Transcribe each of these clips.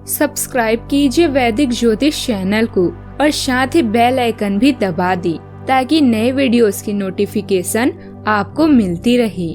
Subscribe कीजिए वैदिक ज्योतिष चैनल को और साथ ही बेल आइकन भी दबा दी ताकि नए वीडियोस की नोटिफिकेशन आपको मिलती रहे।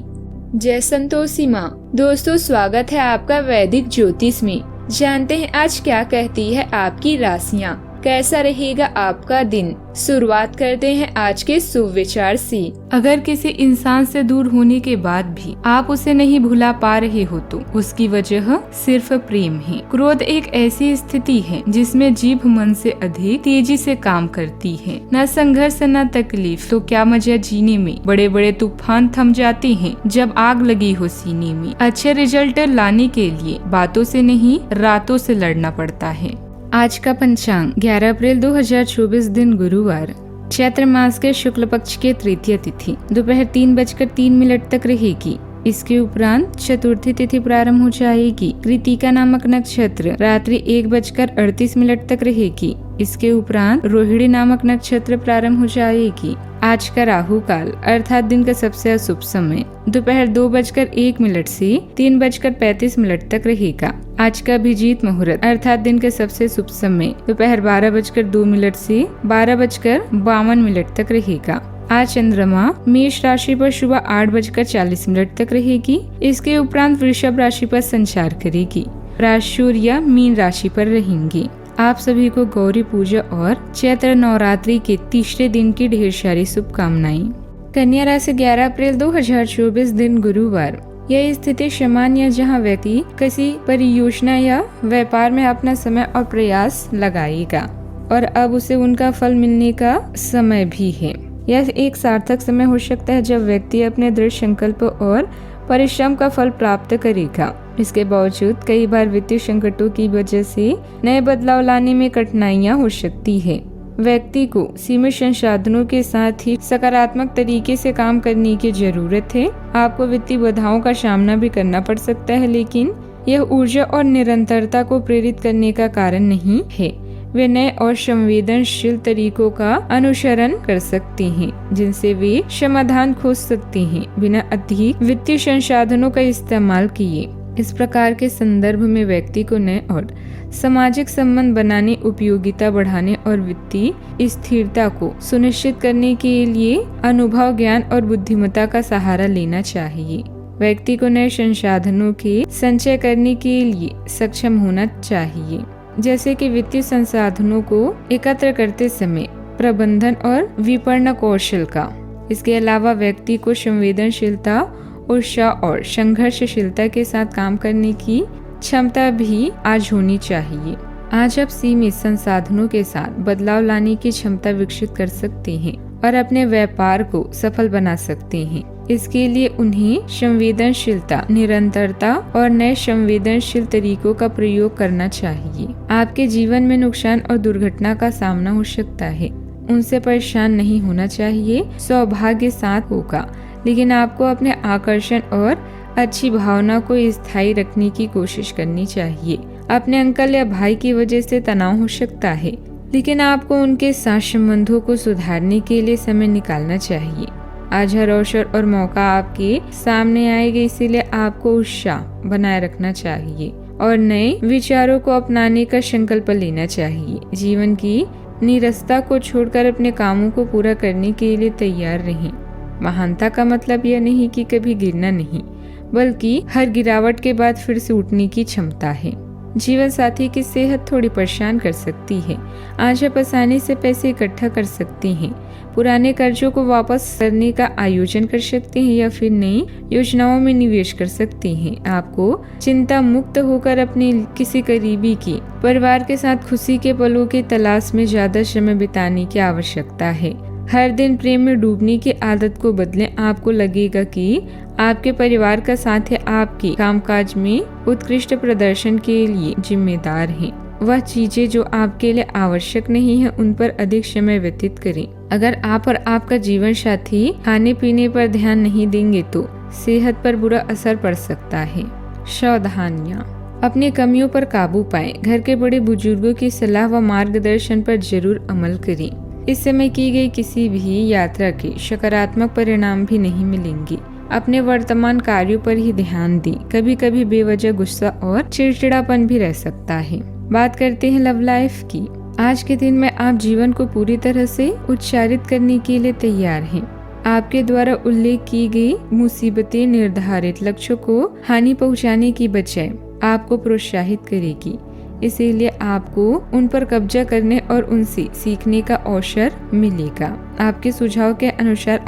जय संतोषी माँ। दोस्तों, स्वागत है आपका वैदिक ज्योतिष में। जानते हैं आज क्या कहती है आपकी राशियाँ, कैसा रहेगा आपका दिन। शुरुआत करते हैं आज के शुभ विचार से। अगर किसी इंसान से दूर होने के बाद भी आप उसे नहीं भुला पा रहे हो तो उसकी वजह सिर्फ प्रेम है। क्रोध एक ऐसी स्थिति है जिसमें जीभ मन से अधिक तेजी से काम करती है। न संघर्ष न तकलीफ तो क्या मजा जीने में। बड़े बड़े तूफान थम जाते हैं जब आग लगी हो सीने में। अच्छे रिजल्ट लाने के लिए बातों से नहीं रातों से लड़ना पड़ता है। आज का पंचांग 11 अप्रैल 2024 दिन गुरुवार, चैत्र मास के शुक्ल पक्ष के तृतीय तिथि दोपहर 3:03 तक रहेगी। इसके उपरांत चतुर्थी तिथि प्रारंभ हो जाएगी। कृतिका नामक नक्षत्र रात्रि 1:38 तक रहेगी। इसके उपरांत रोहिणी नामक नक्षत्र प्रारंभ हो जाएगी। आज का राहु काल अर्थात दिन का सबसे अशुभ समय दोपहर 2:01 से 3:35 तक रहेगा। आज का अभिजीत मुहूर्त अर्थात दिन के सबसे शुभ समय दोपहर 12:02 से 12:52 तक रहेगा। आज चंद्रमा मेष राशि पर सुबह 8:40 तक रहेगी। इसके उपरांत वृषभ राशि पर संचार करेगी। राशि सूर्य मीन राशि पर रहेंगी। आप सभी को गौरी पूजा और चैत्र नवरात्रि के तीसरे दिन की ढेर सारी शुभकामनाएं। कन्या राशि 11 अप्रैल 2024 दिन गुरुवार। यह स्थिति सामान्य जहां व्यक्ति किसी परियोजना या व्यापार में अपना समय और प्रयास लगाएगा और अब उसे उनका फल मिलने का समय भी है। यह एक सार्थक समय हो सकता है जब व्यक्ति अपने दृढ़ संकल्प और परिश्रम का फल प्राप्त करेगा। इसके बावजूद कई बार वित्तीय संकटों की वजह से नए बदलाव लाने में कठिनाइयां हो सकती है। व्यक्ति को सीमित संसाधनों के साथ ही सकारात्मक तरीके से काम करने की जरूरत है। आपको वित्तीय बाधाओं का सामना भी करना पड़ सकता है, लेकिन यह ऊर्जा और निरंतरता को प्रेरित करने का कारण नहीं है। वे नए और संवेदनशील तरीकों का अनुसरण कर सकते हैं जिनसे वे समाधान खोज सकते हैं बिना अधिक वित्तीय संसाधनों का इस्तेमाल किए। इस प्रकार के संदर्भ में व्यक्ति को नए और सामाजिक संबंध बनाने, उपयोगिता बढ़ाने और वित्तीय स्थिरता को सुनिश्चित करने के लिए अनुभव, ज्ञान और बुद्धिमत्ता का सहारा लेना चाहिए। व्यक्ति को नए संसाधनों के संचय करने के लिए सक्षम होना चाहिए, जैसे कि वित्तीय संसाधनों को एकत्र करते समय प्रबंधन और विपणन कौशल का। इसके अलावा व्यक्ति को संवेदनशीलता, उत्साह और संघर्षशीलता के साथ काम करने की क्षमता भी आज होनी चाहिए। आज आप सीमित संसाधनों के साथ बदलाव लाने की क्षमता विकसित कर सकते हैं और अपने व्यापार को सफल बना सकते हैं। इसके लिए उन्हें संवेदनशीलता, निरंतरता और नए संवेदनशील तरीकों का प्रयोग करना चाहिए। आपके जीवन में नुकसान और दुर्घटना का सामना हो सकता है, उनसे परेशान नहीं होना चाहिए। सौभाग्य साथ होगा, लेकिन आपको अपने आकर्षण और अच्छी भावना को स्थायी रखने की कोशिश करनी चाहिए। अपने अंकल या भाई की वजह से तनाव हो सकता है, लेकिन आपको उनके साथ संबंधों को सुधारने के लिए समय निकालना चाहिए। आज हर अवसर और मौका आपके सामने आएगा, इसीलिए आपको उत्साह बनाए रखना चाहिए और नए विचारों को अपनाने का संकल्प लेना चाहिए। जीवन की नीरसता को छोड़कर अपने कामों को पूरा करने के लिए तैयार रहें। महानता का मतलब यह नहीं कि कभी गिरना नहीं, बल्कि हर गिरावट के बाद फिर से उठने की क्षमता है। जीवन साथी की सेहत थोड़ी परेशान कर सकती है। आज आप आसानी से पैसे इकट्ठा कर सकते हैं, पुराने कर्जों को वापस करने का आयोजन कर सकते हैं या फिर नई योजनाओं में निवेश कर सकते हैं। आपको चिंता मुक्त होकर अपने किसी करीबी की परिवार के साथ खुशी के पलों की तलाश में ज्यादा समय बिताने की आवश्यकता है। हर दिन प्रेम में डूबने की आदत को बदलें। आपको लगेगा कि आपके परिवार का साथी आपके कामकाज में उत्कृष्ट प्रदर्शन के लिए जिम्मेदार है। वह चीजें जो आपके लिए आवश्यक नहीं है उन पर अधिक समय व्यतीत करें। अगर आप और आपका जीवन साथी खाने पीने पर ध्यान नहीं देंगे तो सेहत पर बुरा असर पड़ सकता है। सावधानियां, अपनी कमियों पर काबू पाएं। घर के बड़े बुजुर्गों की सलाह व मार्गदर्शन पर जरूर अमल करें। इस समय की गई किसी भी यात्रा के सकारात्मक परिणाम भी नहीं मिलेंगे। अपने वर्तमान कार्यों पर ही ध्यान दें। कभी कभी बेवजह गुस्सा और चिड़चिड़ापन भी रह सकता है। बात करते हैं लव लाइफ की। आज के दिन में आप जीवन को पूरी तरह से उत्साहित करने के लिए तैयार हैं। आपके द्वारा उल्लेख की गई मुसीबतें निर्धारित लक्ष्यों को हानि पहुंचाने की बजाय आपको प्रोत्साहित करेगी, इसीलिए आपको उन पर कब्जा करने और उनसे सीखने का अवसर मिलेगा। आपके सुझाव के अनुसार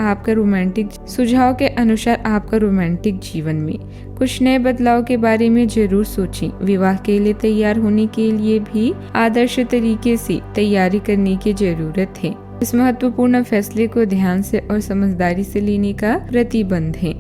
आपका रोमांटिक जीवन में कुछ नए बदलाव के बारे में जरूर सोचें। विवाह के लिए तैयार होने के लिए भी आदर्श तरीके से तैयारी करने की जरूरत है। इस महत्वपूर्ण फैसले को ध्यान से और समझदारी से लेने का प्रतिबंध है।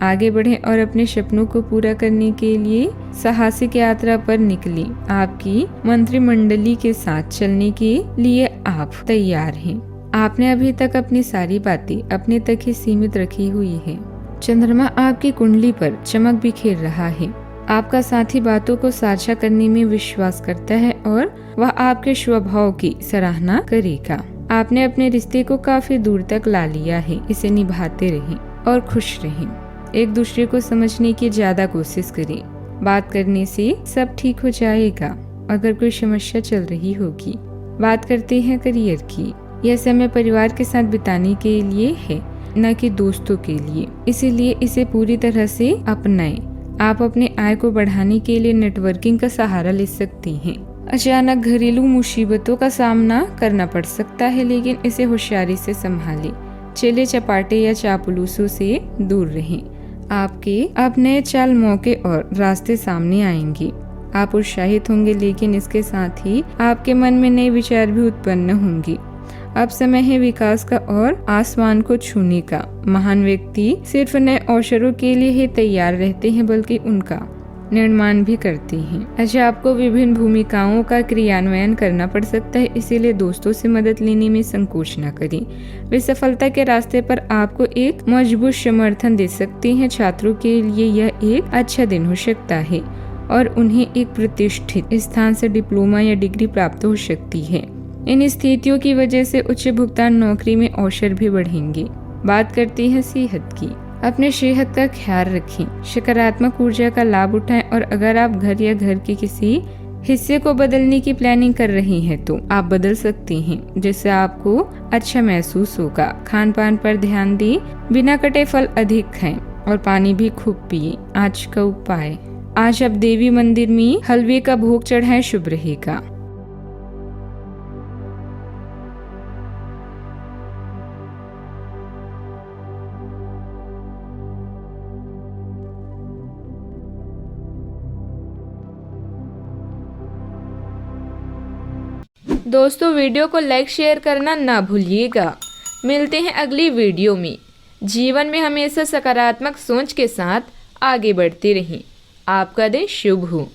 आगे बढ़ें और अपने सपनों को पूरा करने के लिए साहसिक यात्रा पर निकलें। आपकी मंत्रिमंडली के साथ चलने के लिए आप तैयार हैं। आपने अभी तक अपनी सारी बातें अपने तक ही सीमित रखी हुई है। चंद्रमा आपकी कुंडली पर चमक बिखेर रहा है। आपका साथी बातों को साझा करने में विश्वास करता है और वह आपके स्वभाव की सराहना करेगा। आपने अपने रिश्ते को काफी दूर तक ला लिया है। इसे निभाते रहें और खुश रहें। एक दूसरे को समझने की ज्यादा कोशिश करें। बात करने से सब ठीक हो जाएगा अगर कोई समस्या चल रही होगी। बात करते हैं करियर की। यह समय परिवार के साथ बिताने के लिए है, न कि दोस्तों के लिए, इसीलिए इसे पूरी तरह से अपनाएं। आप अपने आय को बढ़ाने के लिए नेटवर्किंग का सहारा ले सकती हैं। अचानक घरेलू मुसीबतों का सामना करना पड़ सकता है, लेकिन इसे होशियारी से संभालें। चेले चपाटे या चापलूसों से दूर रहें। आपके अब नए चाल, मौके और रास्ते सामने आएंगे। आप उत्साहित होंगे, लेकिन इसके साथ ही आपके मन में नए विचार भी उत्पन्न होंगे। अब समय है विकास का और आसमान को छूने का। महान व्यक्ति सिर्फ नए अवसरों के लिए ही तैयार रहते हैं, बल्कि उनका निर्माण भी करते हैं। अच्छा, आपको विभिन्न भूमिकाओं का क्रियान्वयन करना पड़ सकता है, इसीलिए दोस्तों से मदद लेने में संकोच न करें। वे सफलता के रास्ते पर आपको एक मजबूत समर्थन दे सकते हैं। छात्रों के लिए यह एक अच्छा दिन हो सकता है और उन्हें एक प्रतिष्ठित स्थान से डिप्लोमा या डिग्री प्राप्त हो सकती है। इन स्थितियों की वजह से उच्च भुगतान नौकरी में अवसर भी बढ़ेंगे। बात करते हैं सेहत की। अपने सेहत का ख्याल रखें, सकारात्मक ऊर्जा का लाभ उठाएं और अगर आप घर या घर के किसी हिस्से को बदलने की प्लानिंग कर रहे हैं तो आप बदल सकते हैं, जिससे आपको अच्छा महसूस होगा। खान पान पर ध्यान दें, बिना कटे फल अधिक खाएं और पानी भी खूब पिए। आज का उपाय, आज आप देवी मंदिर में हलवे का भोग चढ़ाएं, शुभ रहेगा। दोस्तों, वीडियो को लाइक शेयर करना ना भूलिएगा। मिलते हैं अगली वीडियो में। जीवन में हमेशा सकारात्मक सोच के साथ आगे बढ़ते रहें। आपका दिन शुभ हो।